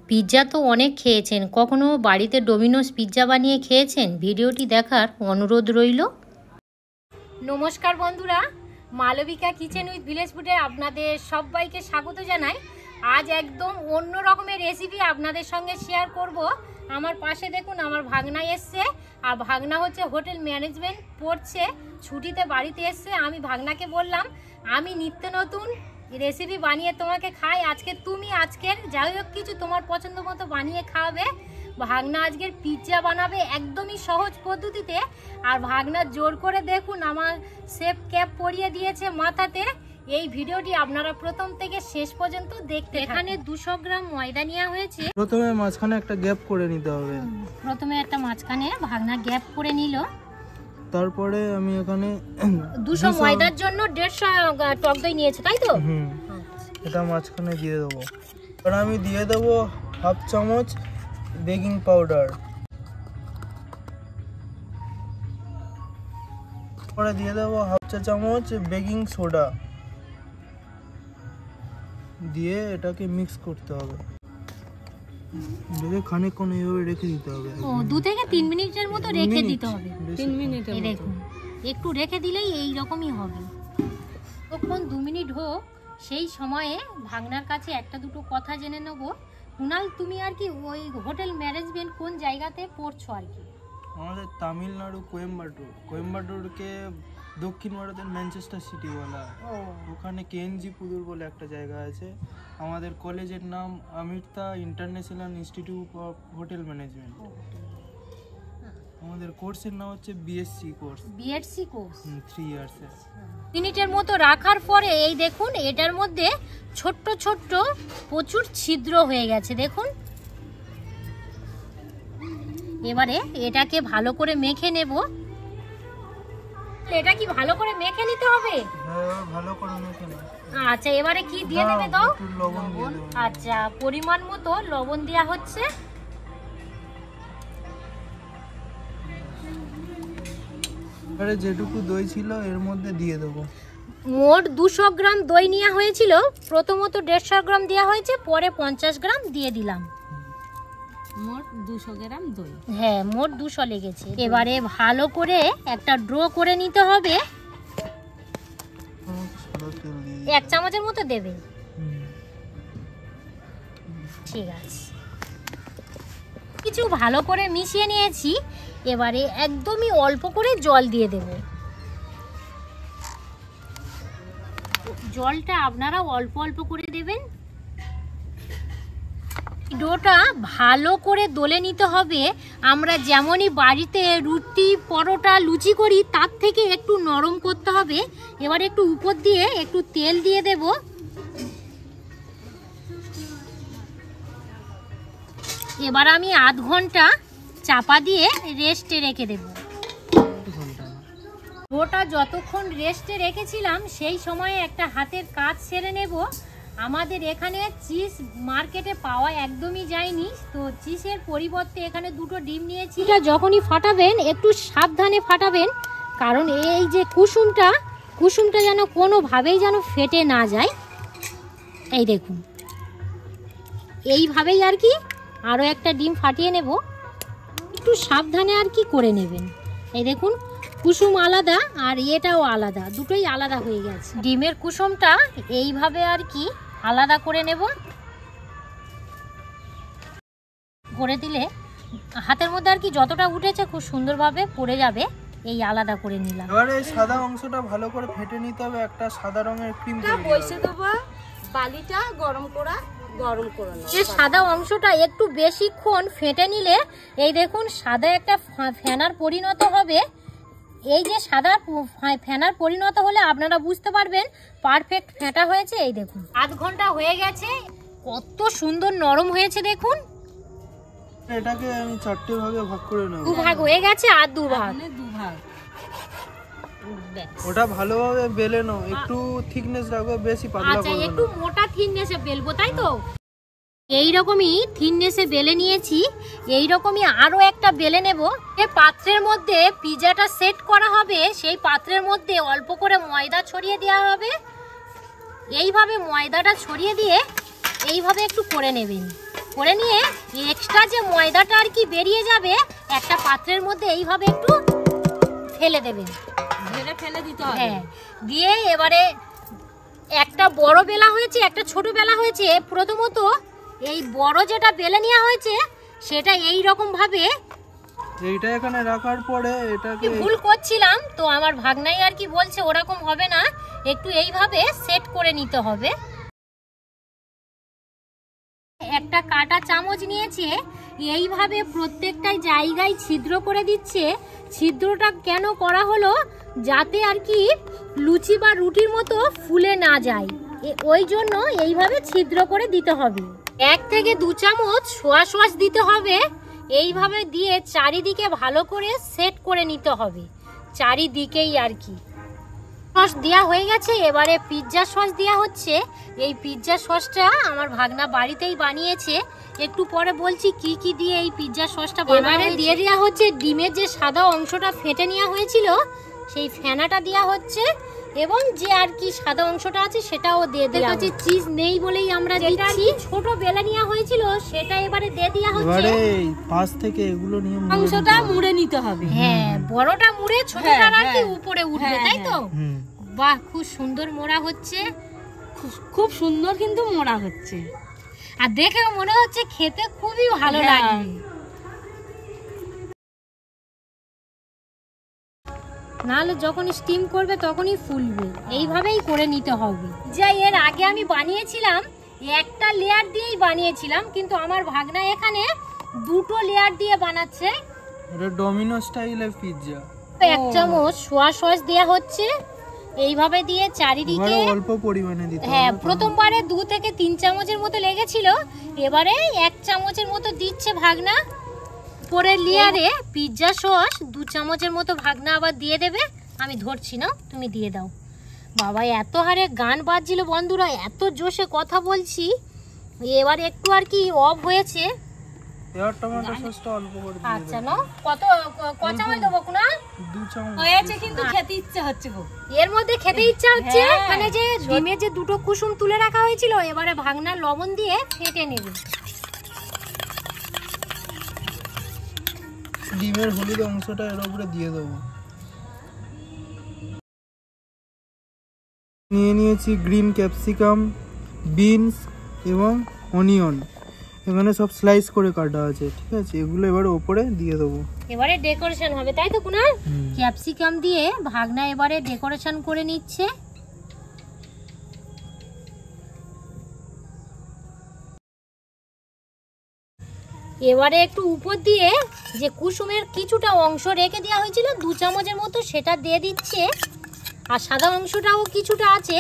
Pizza তো অনেক খেয়েছেন, কখনো বাড়িতে ডোমিনোস পিৎজা বানিয়ে খেয়েছেন? ভিডিওটি দেখার অনুরোধ রইল। নমস্কার বন্ধুরা, মালবিকা কিচেন উইথ ভিলেজ ফুডে আপনাদের সবাইকে স্বাগত জানাই। আজ একদম অন্য রকমের রেসিপি আপনাদের সঙ্গে শেয়ার করব। আমার পাশে দেখুন আমার ভাগনা এসছে, আর ভাগনা হচ্ছে হোটেল ম্যানেজমেন্ট পড়ছে, ছুটিতে বাড়িতে এসছে। আমি ভাগনাকে বললাম আমি নিত্য নতুন রেসিপি বানিয়ে তোমাকে খাই, আজকের যাই হোক কিছু তোমার পছন্দ মতো বানিয়ে খাওয়াবে। ভাগনা আজকের পিৎজা বানাবে একদমই সহজ পদ্ধতিতে। আর ভাগনা জোর করে দেখুন আমার শেফ ক্যাপ পরিয়ে দিয়েছে মাথাতে। এই ভিডিওটি আপনারা প্রথম থেকে শেষ পর্যন্ত দেখতে। এখানে 200 গ্রাম ময়দা নেওয়া হয়েছে। প্রথমে মাঝখানে একটা গ্যাপ করে নিতে হবে। প্রথমে একটা মাঝখানে ভাগনা গ্যাপ করে নিল। তারপরে আমি এখানে 200 ময়দার জন্য 150 টক দই নিয়েছে, তাই তো? এটা মাঝখানে দিয়ে দেবো। আর আমি দিয়ে দেবো হাফ চামচ বেকিং পাউডার, পরে দিয়ে দেবো হাফ চা চামচ বেকিং সোডা, দিয়ে এটাকে মিক্স করতে হবে। খানিকক্ষণ এইভাবে রেখে দিতে হবে। 2 থেকে 3 মিনিটের মতো রেখে দিতে হবে। 3 মিনিটের মতো একটু রেখে দিলেই এই রকমই হবে। তখন 2 মিনিট হোক, সেই সময়ে ভাগনার কাছে একটা দুটো কথা জেনে নেব। কুনাল, তুমি আর কি ওই হোটেল ম্যানেজমেন্ট কোন জায়গাতে পড়ছো আর কি? আমাদের তামিলনাড়ু কোয়েম্বাটুরকে দক্ষিণ ভারতের ম্যানচেস্টার সিটি বলা, ওখানে কেএনজি পুদুর বলে একটা জায়গা আছে। আমাদের কলেজের নাম Amrita international institute of hotel management. আমাদের কোর্সের নাম হচ্ছে বিএসসি কোর্স 3 ইয়ার্সের। মিনিটের মতো রাখার পরে এই দেখুন এটার মধ্যে ছোট্ট ছোট্ট প্রচুর ছিদ্র হয়ে গেছে, দেখুন। এবারে এটাকে ভালো করে মেখে নেব। এটা কি ভালো করে মেখে নিতে হবে? হ্যাঁ, ভালো করে মেখে নেব। আচ্ছা, এবারে কি দিয়ে দেবে দাও? লবণ দিয়ে দেব। আচ্ছা, পরিমাণ মতো লবণ দেওয়া হচ্ছে। এবারে যেটুকু দই ছিল এর মধ্যে দিয়ে দেব। মোট 200 গ্রাম দই নেওয়া হয়েছিল। প্রথমত 150 গ্রাম দেওয়া হয়েছে, পরে 50 গ্রাম দিয়ে দিলাম। মোট 200 গ্রাম দই। হ্যাঁ, মোট 200 লেগেছে। এবারে ভালো করে একটা ড্র করে নিতে হবে। 1 চামচের মতো দেবে। ঠিক আছে, কিছু ভালো করে মিশিয়ে নিয়েছি। এবারে একদমই অল্প করে জল দিয়ে দেব। জলটা আপনারা অল্প অল্প করে দেবেন। ডোটা ভালো করে দলে নিতে হবে। আমরা যেমনই বাড়িতে রুটি পরোটা লুচি করি তার থেকে একটু নরম করতে হবে। এবার একটু উপর দিয়ে একটু তেল দিয়ে দেব। এবার আমি আধ ঘন্টা চাপা দিয়ে রেস্টে রেখে দেব। ডোটা যতক্ষণ রেস্টে রেখেছিলাম সেই সময়ে একটা হাতের কাজ সেরে নেব। আমাদের এখানে চিজ মার্কেটে পাওয়া একদমই যায়নি, তো চিজের পরিবর্তে এখানে 2টো ডিম নিয়েছি। এটা যখনই ফাটাবেন একটু সাবধানে ফাটাবেন, কারণ এই যে কুসুমটা যেন কোনোভাবেই যেন ফেটে না যায়। এই দেখুন, এইভাবেই আর কি আরও একটা ডিম ফাটিয়ে নেব। একটু সাবধানে আর কি করে নেবেন। এই দেখুন, কুসুম আলাদা আর এটাও আলাদা, দুটোই আলাদা হয়ে গেছে। ডিমের কুসুমটা এইভাবে আর কি আলাদা করে নেব। করে দিলে হাতের মধ্যে আর কি যতটা উঠেছে খুব সুন্দরভাবে পড়ে যাবে। এই আলাদা করে নিলাম। এবারে এই সাদা অংশটা ভালো করে ফেটে নিতে হবে। একটা সাদা রঙের ক্রিম বসে দেবো, বালিটা গরম করে যে সাদা অংশটা একটু বেশিক্ষণ ফেটে নিলে এই দেখুন সাদা একটা ফেনার পরিণত হবে। এই যে সাদা ফেনার পরিণত হলে আপনারা বুঝতে পারবেন পারফেক্ট ফেটা হয়েছে। এই দেখুন আধ ঘন্টা হয়ে গেছে, কত সুন্দর নরম হয়েছে দেখুন। এটাকে আমি 4টে ভাগে ভাগ করে নেব। 2 ভাগ হয়ে গেছে আর 2 ভাগ। ওটা ভালোভাবে বেলে নাও, একটু থিকনেস রাখো, বেশি পাতলা করবে না। আচ্ছা, একটু মোটা থিকনেসে বেলবো, তাই তো? এইরকমই থিকনেসে বেলে নিয়েছি। এইরকমই আরো একটা বেলে নেব। যে পাত্রের মধ্যে পিজাটা সেট করা হবে সেই পাত্রের মধ্যে অল্প করে ময়দা ছড়িয়ে দেওয়া হবে। এইভাবে ময়দাটা ছড়িয়ে দিয়ে এইভাবে একটু করে নেবেন। করে নিয়ে এক্সট্রা যে ময়দাটা আর কি বেরিয়ে যাবে একটা পাত্রের মধ্যে এইভাবে একটু ফেলে দেবেন, ফেলে দিতে হবে। হ্যাঁ, দিয়ে এবারে একটা বড় বেলা হয়েছে একটা ছোট বেলা হয়েছে। প্রথমত এই বড় যেটা বেলে নেওয়া হয়েছে সেটা এই রকম ভাবে এইটা এখানে রাখার পরে এটাকে ভুল করছিলাম, তো আমার ভাগনাই আর কি বলছে ওরকম হবে না, একটু এইভাবে সেট করে নিতে হবে। একটা কাঁটা চামচ নিয়েছে, এইভাবে প্রত্যেকটাই জায়গায় ছিদ্র করে দিচ্ছে। ছিদ্রটা কেন করা হলো, যাতে আর কি লুচি বা রুটির মতো ফুলে না যায়, ওই জন্য এইভাবে ছিদ্র করে দিতে হবে। 1 থেকে 2 চামচ সোয়া সস দিতে হবে, এইভাবে দিয়ে চারিদিকে ভালো করে সেট করে নিতে হবে, চারিদিকেই আর কি। সস দেওয়া হয়ে গেছে, এবারে পিৎজা সস দেওয়া হচ্ছে। এই পিৎজা সসটা আমার ভাগনা বাড়িতেই বানিয়েছে, একটু পরে বলছি কি কি দিয়ে এই পিৎজা সসটা বানানো। দিয়ে দেওয়া হচ্ছে ডিমের যে সাদা অংশটা ফেটে নেওয়া হয়েছিল সেই ফেনাটা দেওয়া হচ্ছে, এবং যে আর কি সাদা অংশটা আছে সেটাও দিয়ে দেওয়া হচ্ছে। চিজ নেই বলেই আমরা দিচ্ছি। ছোট বেলা নেওয়া হয়েছিল সেটা এবারে দিয়ে দেওয়া হচ্ছে। এবারে পাশ থেকে এগুলো নিয়ে অংশটা মুড়ে নিতে হবে। হ্যাঁ, বড়টা মুড়ে ছোটটা আর কি উপরে উঠবে, তাই তো? বাহ, খুব সুন্দর মোড়া হচ্ছে, খুব সুন্দর কিন্তু মোড়া হচ্ছে, আর দেখেও মনে হচ্ছে খেতে খুবই ভালো লাগবে। নাহলে যখন স্টিম করবে তখনই ফুলবে, এইভাবেই করে নিতে হবে। যা এর আগে আমি বানিয়েছিলাম একটা লেয়ার দিয়েই বানিয়েছিলাম, কিন্তু আমার ভাগনা এখানে 2টো লেয়ার দিয়ে বানাচ্ছে। এটা ডোমিনো স্টাইলের পিৎজা। 1 চামচ সোয়া সস দেয়া হচ্ছে, এইভাবে দিয়ে চারিদিকে অল্প পরিমাণে দিতে হবে। হ্যাঁ, প্রথমবারে 2 থেকে 3 চামচের মতো লেগেছিল, এবারে 1 চামচের মতো দিচ্ছে ভাগনা। পরের লেয়ারে পিৎজা সস 2 চামচের মতো ভাগনা আবার দিয়ে দেবে। আমি ধরছি না, তুমি দিয়ে দাও। বাবা, এত হারে গান বাজছিল বন্ধুরা, এত জোশে কথা বলছি, এবার একটু আর কি অফ হয়েছে। এবার টমেটো সসটা অল্প করে দিয়ে আচ্ছা, না কত চামচ দেবো কুনা? 2 চামচ হয়েছে, কিন্তু খেতে ইচ্ছে হচ্ছে গো। এর মধ্যে খেতে ইচ্ছা হচ্ছে। হ্যাঁ, এখানে যে ডিমের যে 2টো কুসুম তুলে রাখা হয়েছিল, এবারে ভাগনা লবণ দিয়ে ফেটে নেবে। ডিমের হলুদ অংশটা এর উপরে দিয়ে দেবো। নিয়ে নিয়েছি গ্রিন ক্যাপসিকাম, বিনস এবং অনিয়ন, এখানে সব স্লাইস করে কাটা আছে, ঠিক আছে? এগুলো এবারে উপরে দিয়ে দেবো। এবারে ডেকোরেশন হবে, তাই তো কুনা? ক্যাপসিকাম দিয়ে ভাগনা এবারে ডেকোরেশন করে নিচ্ছে। এবারে একটু উপর দিয়ে যে কুসুমের কিছুটা অংশ রেখে দেওয়া হয়েছিল 2 চামচের মতো, সেটা দিয়ে দিচ্ছে। আর সাদা অংশটাও কিছুটা আছে,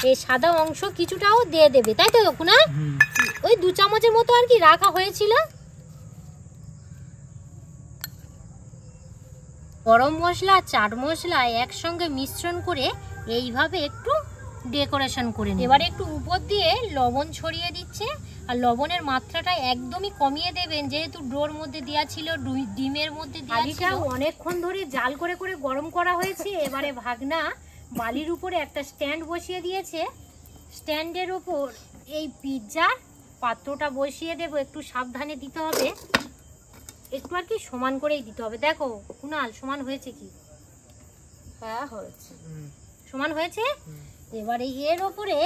এই সাদা অংশ কিছুটাও দিয়ে দেবে, তাই তো কুনা? ওই 2 চামচের মতো আর কি রাখা হয়েছিল। গরম মশলা চাট মশলা একসঙ্গে মিশ্রণ করে এইভাবে একটু ডেকোরেশন করে নিন। এবারে একটু উপর দিয়ে লবণ ছড়িয়ে দিচ্ছে, আর লবণের মাত্রাটা একদমই কমিয়ে দেবেন, যেহেতু ডোর মধ্যে দেওয়া ছিল, ডিমের মধ্যে দেওয়া ছিল। অনেকক্ষণ ধরে জাল করে করে গরম করা হয়েছে। এবারে ভাগনা বালির উপরে একটা স্ট্যান্ড বসিয়ে দিয়েছে, স্ট্যান্ডের উপর এই পিৎজার পাত্রটা বসিয়ে দেব। একটু সাবধানে দিতে হবে, একটু আর কি সমান করেই দিতে হবে। দেখো কুনাল, সমান হয়েছে কি? হ্যাঁ, হয়েছে, সমান হয়েছে। এবারে এর উপরে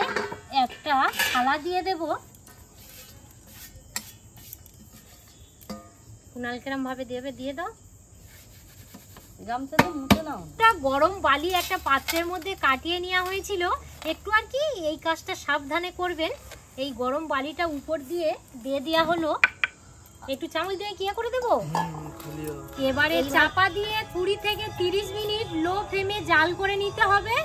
একটা থালা দিয়ে দেব। কুনাল কিরম ভাবে দেবে, দিয়ে দাও। গামছাটা মুছে নাও। একটা গরম বালি একটা পাত্রের মধ্যে কাটিয়ে নেওয়া হয়েছিল, একটু আর কি এই কাজটা সাবধানে করবেন। এই গরম বালিটা উপর দিয়ে দেওয়া হলো। একটু চামচ দিয়ে কি করে দেবো। এবারে চাপা দিয়ে 20 থেকে 30 মিনিট লো ফ্লেমে জাল করে নিতে হবে।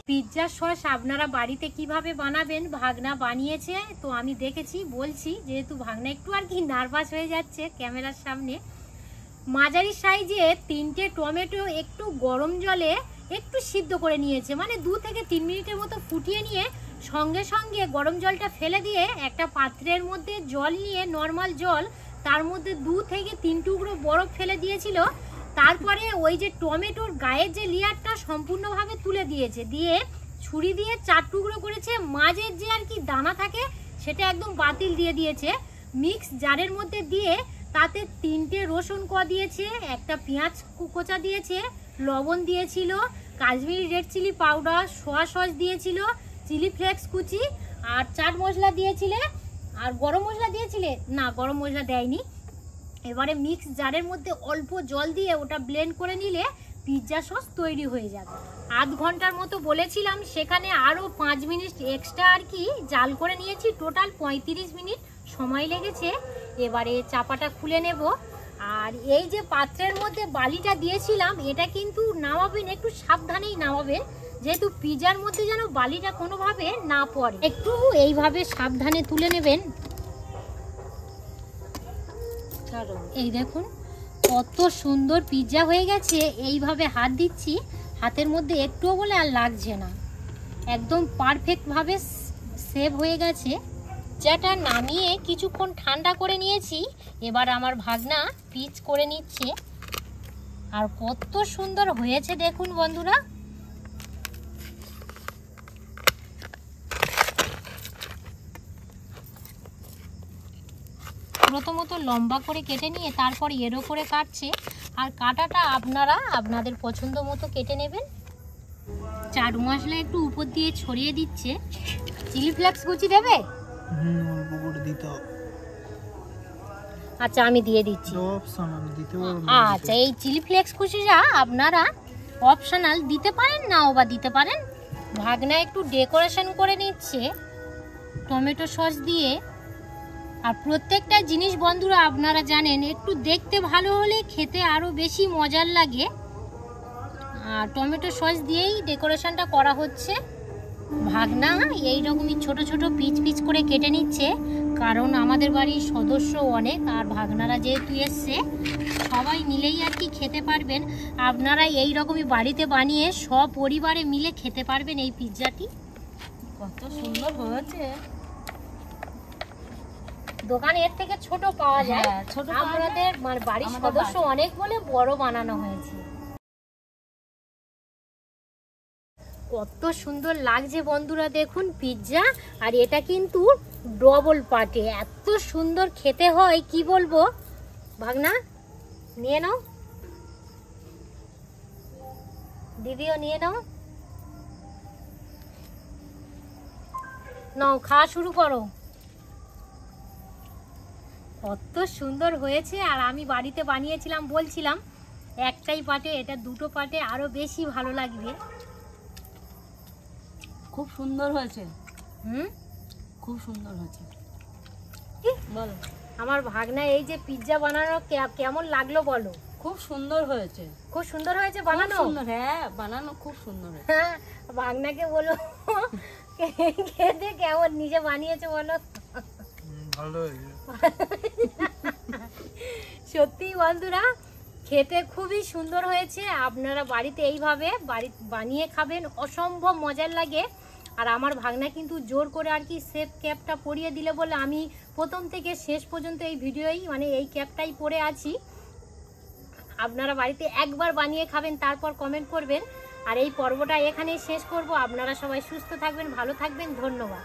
পিৎজা সস আপনারা বাড়িতে কিভাবে বানাবেন, ভাগনা বানিয়েছে, তো আমি দেখেছি, বলছি, যেহেতু ভাগনা একটু আর কি নার্ভাস হয়ে যাচ্ছে ক্যামেরার সামনে। মাঝারি সাইজে 3টে টমেটো একটু গরম জলে একটু সিদ্ধ করে নিয়েছে, মানে 2 থেকে 3 মিনিটের মতো ফুটিয়ে নিয়ে সঙ্গে সঙ্গে গরম জলটা ফেলে দিয়ে একটা পাত্রের মধ্যে জল নিয়ে, নর্মাল জল, তার মধ্যে 2 থেকে 3 টুকরো বরফ ফেলে দিয়েছিল। তারপরে ওই যে টমেটোর গায়ের যে লেয়ারটা সম্পূর্ণভাবে তুলে দিয়েছে, দিয়ে ছুরি দিয়ে 4 টুকরো করেছে। মাঝের যে আর কি দানা থাকে সেটা একদম বাতিল দিয়ে দিয়েছে। মিক্স জারের মধ্যে দিয়ে তাতে 3টে রসুন কোয়া দিয়েছে, একটা পেঁয়াজ কোচা দিয়েছে, লবণ দিয়েছিল, Kashmiri red chili powder, soya sauce দিয়েছিল, চিলি ফ্লেক্স কুচি আর চাট মশলা দিয়েছিলে আর গরম মশলা দিয়েছিলে না, গরম মশলা দেয়নি। এবারে মিক্স জারের মধ্যে অল্প জল দিয়ে ওটা ব্লেন্ড করে নিলে পিৎজা সস তৈরি হয়ে যাবে। আধ ঘন্টার মতো বলেছিলাম, সেখানে আরও 5 মিনিট এক্সট্রা আর কি জাল করে নিয়েছি, টোটাল 35 মিনিট সময় লেগেছে। এবারে চাপাটা খুলে নেব। আর এই যে পাত্রের মধ্যে বালিটা দিয়েছিলাম, এটা কিন্তু নামাবেন একটু সাবধানেই নামাবেন, যেহেতু পিৎজার মধ্যে যেন বালিটা কোনোভাবে না পড়ে, একটু এইভাবে সাবধানে তুলে নেবেন। এই দেখুন কত সুন্দর পিৎজা হয়ে গেছে। এইভাবে হাত দিচ্ছি, হাতের মধ্যে একটুও বলে আর লাগছে না, একদম পারফেক্টভাবে সেভ হয়ে গেছে। যেটা নামিয়ে কিছুক্ষণ ঠান্ডা করে নিয়েছি, এবার আমার ভাগনা পিচ করে নিচ্ছে। আর কত সুন্দর হয়েছে দেখুন বন্ধুরা। প্রথমত লম্বা করে কেটে নিয়ে তারপর এরো করে কাটছে। আর কাটাটা আপনারা আপনাদের পছন্দ মতো কেটে নেবেন। চাট মশলা একটু উপর দিয়ে ছড়িয়ে দিচ্ছে। চিলি ফ্লেক্স কুচি দেবে? অল্প করে দিতে হবে। আচ্ছা আমি দিয়ে দিচ্ছি। অপশনাল দিতে পারবো। আচ্ছা এই চিলি ফ্লেক্স কুচিটা আপনারা অপশনাল দিতে পারেন, নাও বা দিতে পারেন। ভাগনা একটু ডেকোরেশন করে নিচ্ছে টমেটো সস দিয়ে। আর প্রত্যেকটা জিনিস বন্ধুরা আপনারা জানেন একটু দেখতে ভালো হলে খেতে আরও বেশি মজার লাগে। আর টমেটো সস দিয়েই ডেকোরেশনটা করা হচ্ছে। ভাগনা এইরকমই ছোট ছোট পিচ পিচ করে কেটে নিচ্ছে, কারণ আমাদের বাড়ির সদস্য অনেক, আর ভাগনারা যেহেতু এসছে সবাই মিলেই আর কি খেতে পারবেন। আপনারা এই রকমই বাড়িতে বানিয়ে সপরিবারে মিলে খেতে পারবেন এই পিৎজাটি। কত সুন্দর হয়েছে। দোকানে এর থেকে ছোট পাওয়া যায়, হ্যাঁ, ছোট পাওয়া যায়। আমাদের মানে বাড়ির সদস্য অনেক বলে বড় বানানো হয়েছে। কত সুন্দর লাগছে বন্ধুরা দেখুন পিৎজা। আর এটা কিন্তু ডবল পার্টে, এত সুন্দর খেতে হয় কি বলবো। ভাগনা নিয়ে নাও, দিদিও নিয়ে নাও, নাও খাওয়া শুরু করো। কত সুন্দর হয়েছে। আর আমি বাড়িতে বানিয়েছিলাম, বলছিলাম একটাই পাটে, এটা দুটো পাটে আরো বেশি ভালো লাগবে। খুব সুন্দর হয়েছে। খুব সুন্দর হয়েছে। বলো আমার ভাগনা এই যে পিৎজা বানানো কেমন লাগলো বলো। খুব সুন্দর হয়েছে। খুব সুন্দর হয়েছে বানানো। হ্যাঁ বানানো খুব সুন্দর হয়েছে। হ্যাঁ ভাগনাকে বলো খেতে কেমন নিজে বানিয়েছে বলো। ভালো হয়েছে। সত্যি বন্ধুরা খেতে খুবই সুন্দর হয়েছে। আপনারা বাড়িতে এইভাবে বানিয়ে খাবেন, অসম্ভব মজার লাগে। আর আমার ভাগনা কিন্তু জোর করে আর কি সেফ ক্যাপটা পরিয়ে দিলে বলে আমি প্রথম থেকে শেষ পর্যন্ত এই ভিডিওই মানে এই ক্যাপটাই পরে আছি। আপনারা বাড়িতে একবার বানিয়ে খাবেন, তারপর কমেন্ট করবেন। আর এই পর্বটা এখানেই শেষ করব। আপনারা সবাই সুস্থ থাকবেন, ভালো থাকবেন, ধন্যবাদ।